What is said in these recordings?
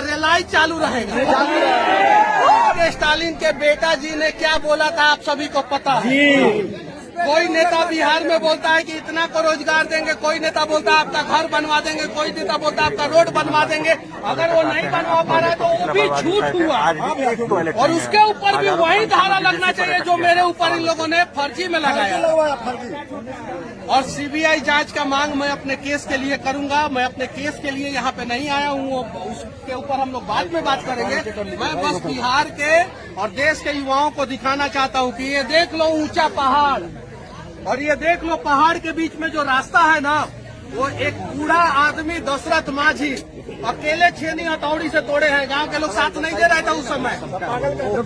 Rely चालू रहेगा। Stalin के बेटा जी ने क्या बोला था आप सभी को पता है। कोई नेता बिहार में बोलता है कि इतना को रोजगार देंगे, कोई नेता बोलता है आपका घर बनवा देंगे, कोई नेता बोलता है आपका रोड बनवा देंगे। अगर वो नहीं बनवा पा रहा है तो वो भी झूठ हुआ, और उसके ऊपर भी वही धारा लगना चाहिए जो मेरे ऊपर इन लोगों ने फर्जी में लगाया। और सीबीआई जांच का मांग मैं अपने केस के लिए करूंगा। मैं अपने केस के लिए यहाँ पे नहीं आया हूँ, उसके ऊपर हम लोग बाद में बात करेंगे। मैं बस बिहार के और देश के युवाओं को दिखाना चाहता हूँ कि ये देख लो ऊंचा पहाड़, और ये देख लो पहाड़ के बीच में जो रास्ता है ना, वो एक बूढ़ा आदमी दशरथ माझी अकेले छेनी हथौड़ी से तोड़े हैं। गांव के लोग साथ नहीं दे रहे थे उस समय,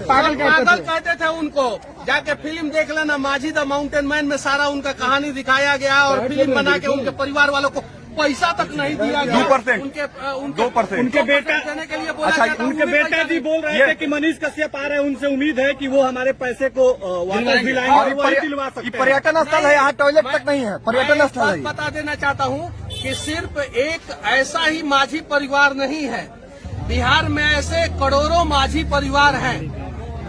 पागल कहते थे उनको। जाके फिल्म देख लेना, माझी द माउंटेन मैन में सारा उनका कहानी दिखाया गया, और फिल्म बना के उनके परिवार वालों को पैसा तक नहीं दिया गया। 2%, उनके बेटा देने के लिए बोला गया था। उनके बेटा जी बोल रहे थे कि मनीष कश्यप आ रहे हैं, उनसे उम्मीद है कि वो हमारे पैसे को वापस दिलाएंगे और वही दिलवा सकते हैं। पर्यटन स्थल है, यहाँ टॉयलेट तक नहीं है, पर्यटन स्थल है। बता देना चाहता हूँ कि सिर्फ एक ऐसा ही माझी परिवार नहीं है, बिहार में ऐसे करोड़ों माझी परिवार हैं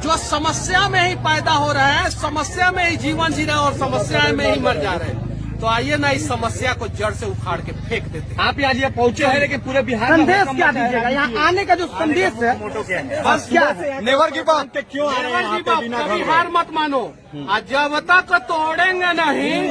जो समस्या में ही पैदा हो रहे हैं, समस्या में ही जीवन जी रहे हैं और समस्या में ही मर जा रहे हैं। तो आइए ना इस समस्या को जड़ से उखाड़ के फेंक देते हैं। आप यहाँ ये पहुँचे हैं, लेकिन पूरे बिहार में संदेश क्या दीजिएगा? यहाँ आने का जो संदेश है बस क्या नेवर गिव अप। क्यों आ रहे हैं यहाँ पे बिना कभी हार मत मानो, जब तक तोड़ेंगे नहीं,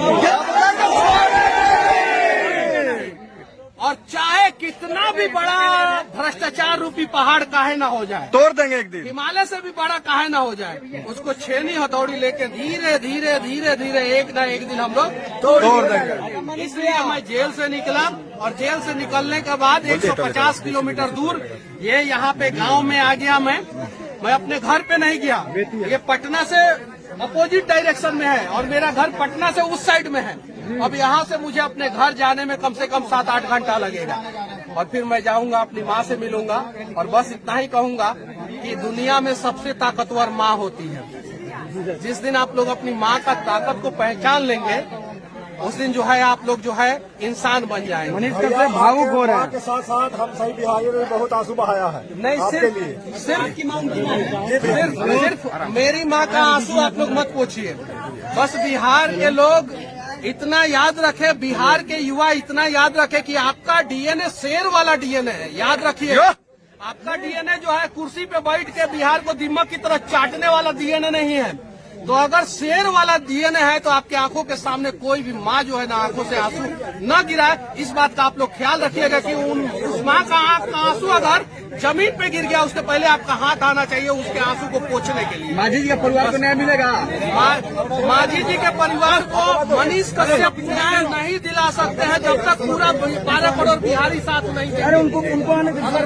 और चाहे कितना भी बड़ा भ्रष्टाचार रूपी पहाड़ काहे ना हो जाए, तोड़ देंगे एक दिन। हिमालय से भी बड़ा काहे ना हो जाए, उसको छेनी हथौड़ी लेके धीरे धीरे धीरे धीरे एक ना एक दिन हम लोग तोड़ देंगे। इसलिए मैं जेल से निकला, और जेल से निकलने के बाद 150 किलोमीटर दूर ये यहाँ पे गांव में आ गया। मैं अपने घर पे नहीं गया, ये पटना से अपोजिट डायरेक्शन में है और मेरा घर पटना से उस साइड में है। अब यहाँ से मुझे अपने घर जाने में कम से कम 7-8 घंटा लगेगा, और फिर मैं जाऊंगा, अपनी माँ से मिलूंगा, और बस इतना ही कहूंगा कि दुनिया में सबसे ताकतवर माँ होती है। जिस दिन आप लोग अपनी माँ का ताकत को पहचान लेंगे, उस दिन जो है आप लोग जो है इंसान बन जाएंगे। मनीष कश्यप भावुक हो रहा है। के साथ साथ हम सही बिहारियों ने बहुत आंसू बहाया है। नहीं, सिर्फ मेरी माँ का आंसू आप लोग मत पूछिए। बस बिहार के लोग इतना याद रखे, बिहार के युवा इतना याद रखे कि आपका डीएनए शेर वाला डीएनए है। याद रखिए, आपका डीएनए जो है कुर्सी पे बैठ के बिहार को दीमक की तरह चाटने वाला डीएनए नहीं है। तो अगर शेर वाला डीएनए है तो आपकी आंखों के सामने कोई भी माँ जो है ना आंखों से आंसू न गिराए। इस बात का आप लोग ख्याल रखिएगा कि उस माँ का आंख का आंसू अगर जमीन पे गिर गया, उसके पहले आपका हाथ आना चाहिए उसके आंसू को पोंछने के लिए। माझी जी के परिवार को न्याय मिलेगा। माझी जी के परिवार को मनीष कश्यप न्याय नहीं दिला सकते हैं जब तक पूरा 12 करोड़ बिहारी साथ नहीं देंगे। अगर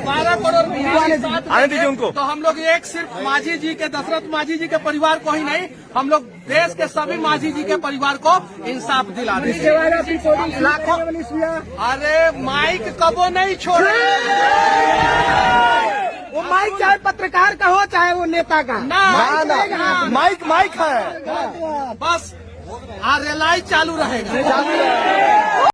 12 करोड़ बिहारी साथ आने दीजिए उनको। तो हम लोग एक सिर्फ माझी जी के, दशरथ माझी जी के परिवार को ही नहीं, हम लोग देश के सभी माझी जी के परिवार को इंसाफ दिला देंगे। लाखों, अरे माइक कबो नहीं छोड़े। वो माइक चाहे पत्रकार का हो चाहे वो नेता का, ना माइक है। बस रिलाई चालू रहेगा।